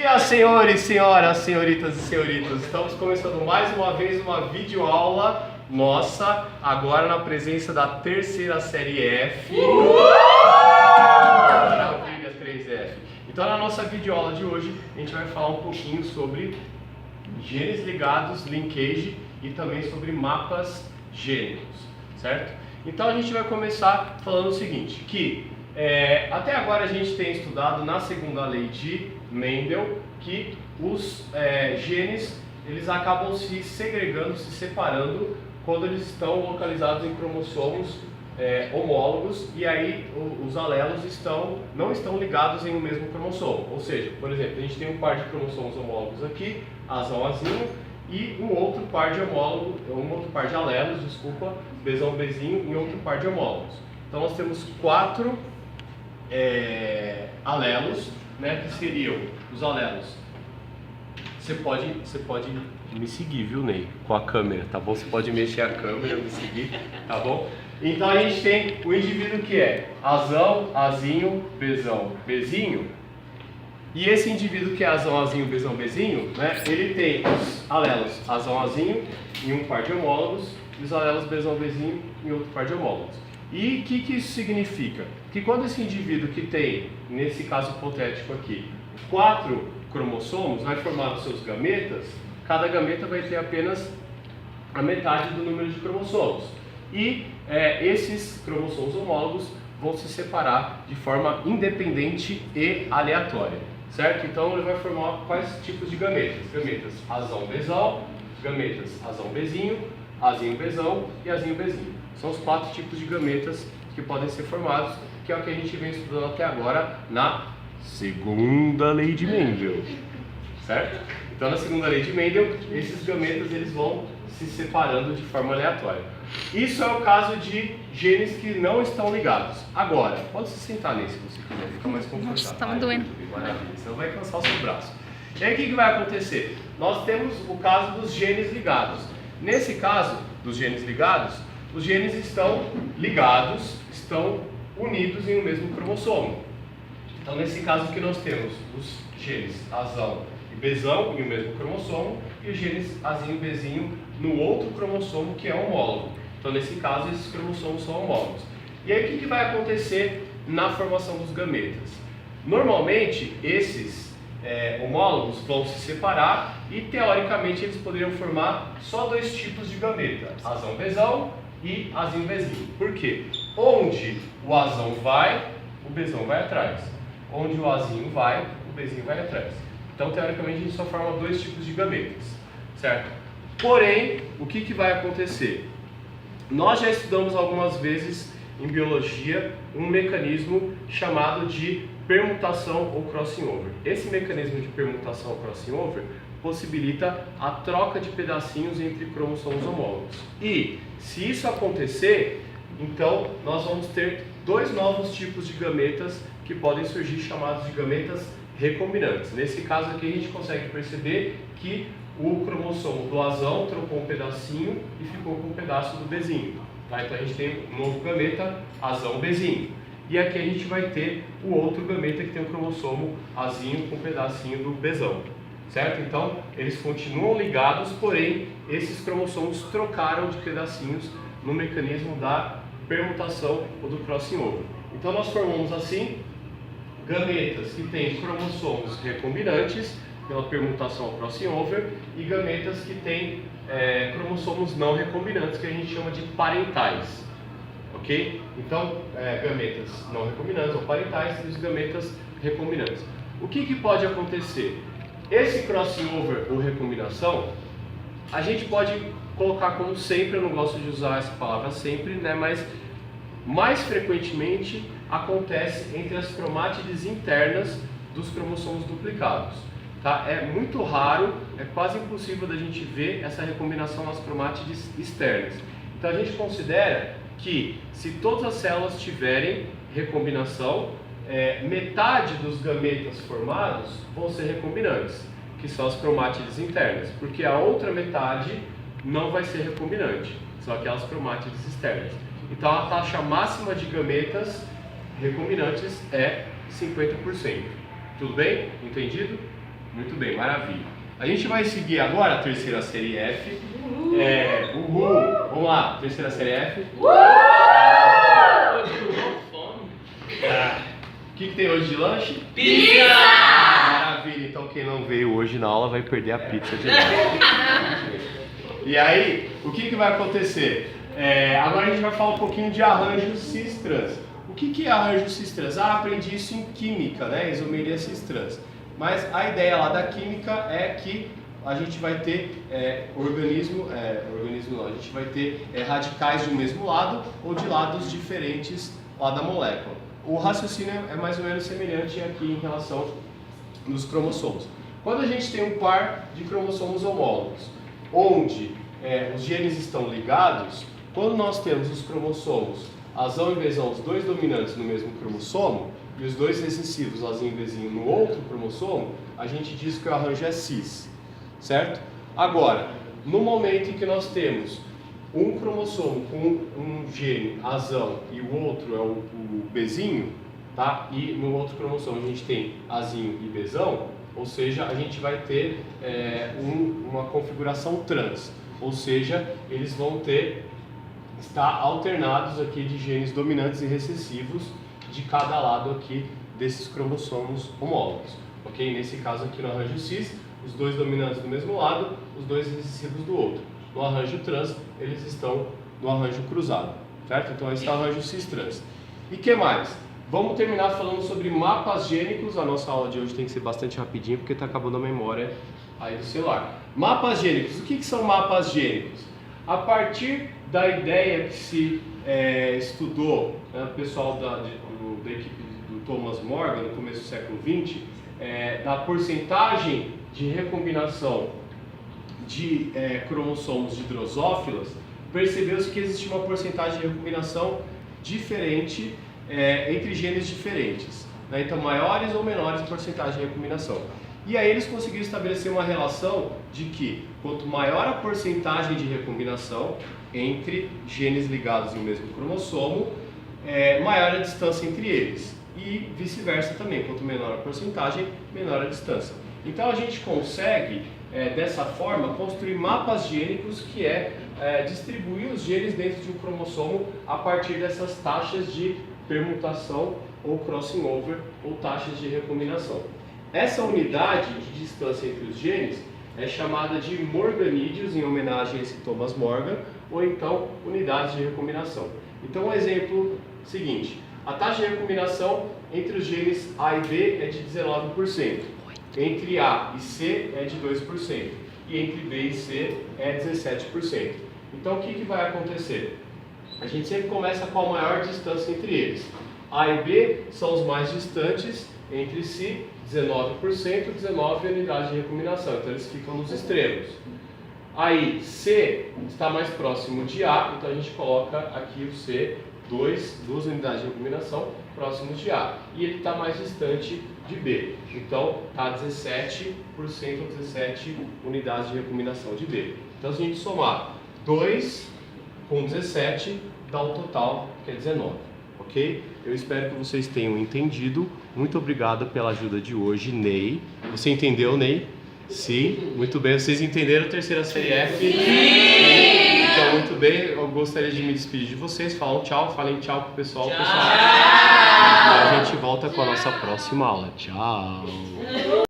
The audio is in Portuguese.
dia, senhores, senhoras, senhoritas e senhoritas. Estamos começando mais uma vez uma videoaula nossa, agora na presença da terceira série F. Maravilha, 3F. Então, na nossa videoaula de hoje, a gente vai falar um pouquinho sobre genes ligados, linkage e também sobre mapas gênicos, certo? Então, a gente vai começar falando o seguinte, que até agora a gente tem estudado na segunda lei de Mendel que os genes eles acabam se segregando, se separando quando eles estão localizados em cromossomos homólogos e aí os alelos não estão ligados em um mesmo cromossomo. Ou seja, por exemplo, a gente tem um par de cromossomos homólogos aqui, azão, azinho, e um outro par de alelos, desculpa, bezão, bezinho, e outro par de homólogos. Então nós temos 4 alelos, né, que seriam os alelos. Você pode me seguir, viu, Ney? Com a câmera, tá bom? Você pode mexer a câmera, me seguir, tá bom? Então a gente tem o indivíduo que é azão, azinho, bezão, bezinho. E esse indivíduo que é azão, azinho, bezão, bezinho, né, ele tem os alelos azão, azinho em um par de homólogos e os alelos bezão, bezinho em outro par de homólogos. E o que isso significa? Que quando esse indivíduo que tem, nesse caso hipotético aqui, 4 cromossomos vai formar os seus gametas, cada gameta vai ter apenas a metade do número de cromossomos. E esses cromossomos homólogos vão se separar de forma independente e aleatória, certo? Então ele vai formar quais tipos de gametas? Gametas azão-bezão, gametas azão-bezinho, azinho-bezão e azinho-bezinho. São os 4 tipos de gametas que podem ser formados, que é o que a gente vem estudando até agora na segunda lei de Mendel, certo? Então na segunda lei de Mendel, esses gametas eles vão se separando de forma aleatória. Isso é o caso de genes que não estão ligados. Agora, pode se sentar nesse se você quiser, fica mais confortável. Nossa, tá me doendo. Maravilha, você não vai cansar o seu braço. E aí o que vai acontecer? Nós temos o caso dos genes ligados. Nesse caso dos genes ligados, os genes estão ligados, estão unidos em um mesmo cromossomo. Então, nesse caso aqui nós temos os genes azão e bezão em um mesmo cromossomo e os genes azinho e bezinho no outro cromossomo que é homólogo. Então, nesse caso, esses cromossomos são homólogos. E aí, o que vai acontecer na formação dos gametas? Normalmente, esses homólogos vão se separar e, teoricamente, eles poderiam formar só 2 tipos de gameta, azão-bezão e azinho-bezinho. Por quê? Onde o azão vai, o bezão vai atrás. Onde o azinho vai, o bezinho vai atrás. Então, teoricamente, a gente só forma 2 tipos de gametas, certo? Porém, o que vai acontecer? Nós já estudamos algumas vezes em biologia um mecanismo chamado de permutação ou crossing over. Esse mecanismo de permutação ou crossing over possibilita a troca de pedacinhos entre cromossomos homólogos. E, se isso acontecer, então nós vamos ter 2 novos tipos de gametas que podem surgir, chamados de gametas recombinantes. Nesse caso aqui a gente consegue perceber que o cromossomo do azão trocou um pedacinho e ficou com um pedaço do bezinho. Tá? Então a gente tem um novo gameta azão-bezinho. E aqui a gente vai ter o outro gameta que tem o cromossomo azinho com um pedacinho do bezão. Certo? Então eles continuam ligados, porém esses cromossomos trocaram de pedacinhos no mecanismo da permutação ou do crossing over. Então nós formamos assim gametas que têm cromossomos recombinantes pela permutação ou crossing over e gametas que têm cromossomos não recombinantes, que a gente chama de parentais. Ok? Então, gametas não recombinantes ou parentais e os gametas recombinantes. O que pode acontecer? Esse crossing over ou recombinação, a gente pode colocar como sempre, eu não gosto de usar essa palavra sempre, né, mas mais frequentemente acontece entre as cromátides internas dos cromossomos duplicados. Tá? É muito raro, é quase impossível da gente ver essa recombinação nas cromátides externas. Então a gente considera que se todas as células tiverem recombinação, metade dos gametas formados vão ser recombinantes, que são as cromátides internas, porque a outra metade não vai ser recombinante, são aquelas cromátides externas. Então a taxa máxima de gametas recombinantes é 50%. Tudo bem? Entendido? Muito bem, maravilha. A gente vai seguir agora a terceira série F. Vamos lá, terceira série F. O que tem hoje de lanche? Pizza! Maravilha, então quem não veio hoje na aula vai perder a pizza de lanche. E aí, o que vai acontecer? Agora a gente vai falar um pouquinho de arranjos cis-trans. O que é arranjo cis-trans? Aprendi isso em química, né? Isomeria cis-trans. Mas a ideia lá da química é que a gente vai ter a gente vai ter radicais de um mesmo lado ou de lados diferentes lá da molécula. O raciocínio é mais ou menos semelhante aqui em relação nos cromossomos. Quando a gente tem um par de cromossomos homólogos, onde os genes estão ligados, quando nós temos os cromossomos azão e bezão, os dois dominantes no mesmo cromossomo, e os dois recessivos, azinho e bezinho, no outro cromossomo, a gente diz que o arranjo é cis, certo? Agora, no momento em que nós temos um cromossomo com um gene azão e o outro é o bezinho, tá? E no outro cromossomo a gente tem azinho e bezão, ou seja, a gente vai ter uma configuração trans, ou seja, eles vão estar alternados aqui de genes dominantes e recessivos de cada lado aqui desses cromossomos homólogos, ok? Nesse caso aqui no arranjo cis, os dois dominantes do mesmo lado, os dois recessivos do outro. No arranjo trans, eles estão no arranjo cruzado, certo? Então esse é o arranjo cis-trans. E que mais? Vamos terminar falando sobre mapas gênicos. A nossa aula de hoje tem que ser bastante rapidinho porque está acabando a memória aí do celular. Mapas gênicos. O que são mapas gênicos? A partir da ideia que se estudou, né, o pessoal da equipe do Thomas Morgan no começo do século XX, da porcentagem de recombinação de cromossomos de drosófilas, percebeu-se que existe uma porcentagem de recombinação diferente entre genes diferentes, né? Então maiores ou menores porcentagem de recombinação. E aí eles conseguiram estabelecer uma relação de que quanto maior a porcentagem de recombinação entre genes ligados em um mesmo cromossomo, maior a distância entre eles. E vice-versa também, quanto menor a porcentagem, menor a distância. Então a gente consegue, dessa forma, construir mapas gênicos que distribuir os genes dentro de um cromossomo a partir dessas taxas de permutação ou crossing over ou taxas de recombinação. Essa unidade de distância entre os genes é chamada de morganídeos, em homenagem a esse Thomas Morgan, ou então unidade de recombinação. Então, um exemplo seguinte: a taxa de recombinação entre os genes A e B é de 19%, entre A e C é de 2%, e entre B e C é 17%. Então, o que vai acontecer? A gente sempre começa com a maior distância entre eles. A e B são os mais distantes entre si, 19%, 19% unidade de recombinação, então eles ficam nos extremos. Aí C está mais próximo de A, então a gente coloca aqui o C, duas unidades de recombinação próximos de A. E ele está mais distante de B, então está 17% ou 17 unidades de recombinação de B. Então se a gente somar 2 com 17, dá um total que é 19, ok? Eu espero que vocês tenham entendido. Muito obrigado pela ajuda de hoje, Ney. Você entendeu, Ney? Sim, muito bem. Vocês entenderam a terceira série F? Sim! Então, muito bem. Eu gostaria de me despedir de vocês. Falem tchau pro pessoal. Tchau! E a gente volta com a nossa próxima aula. Tchau!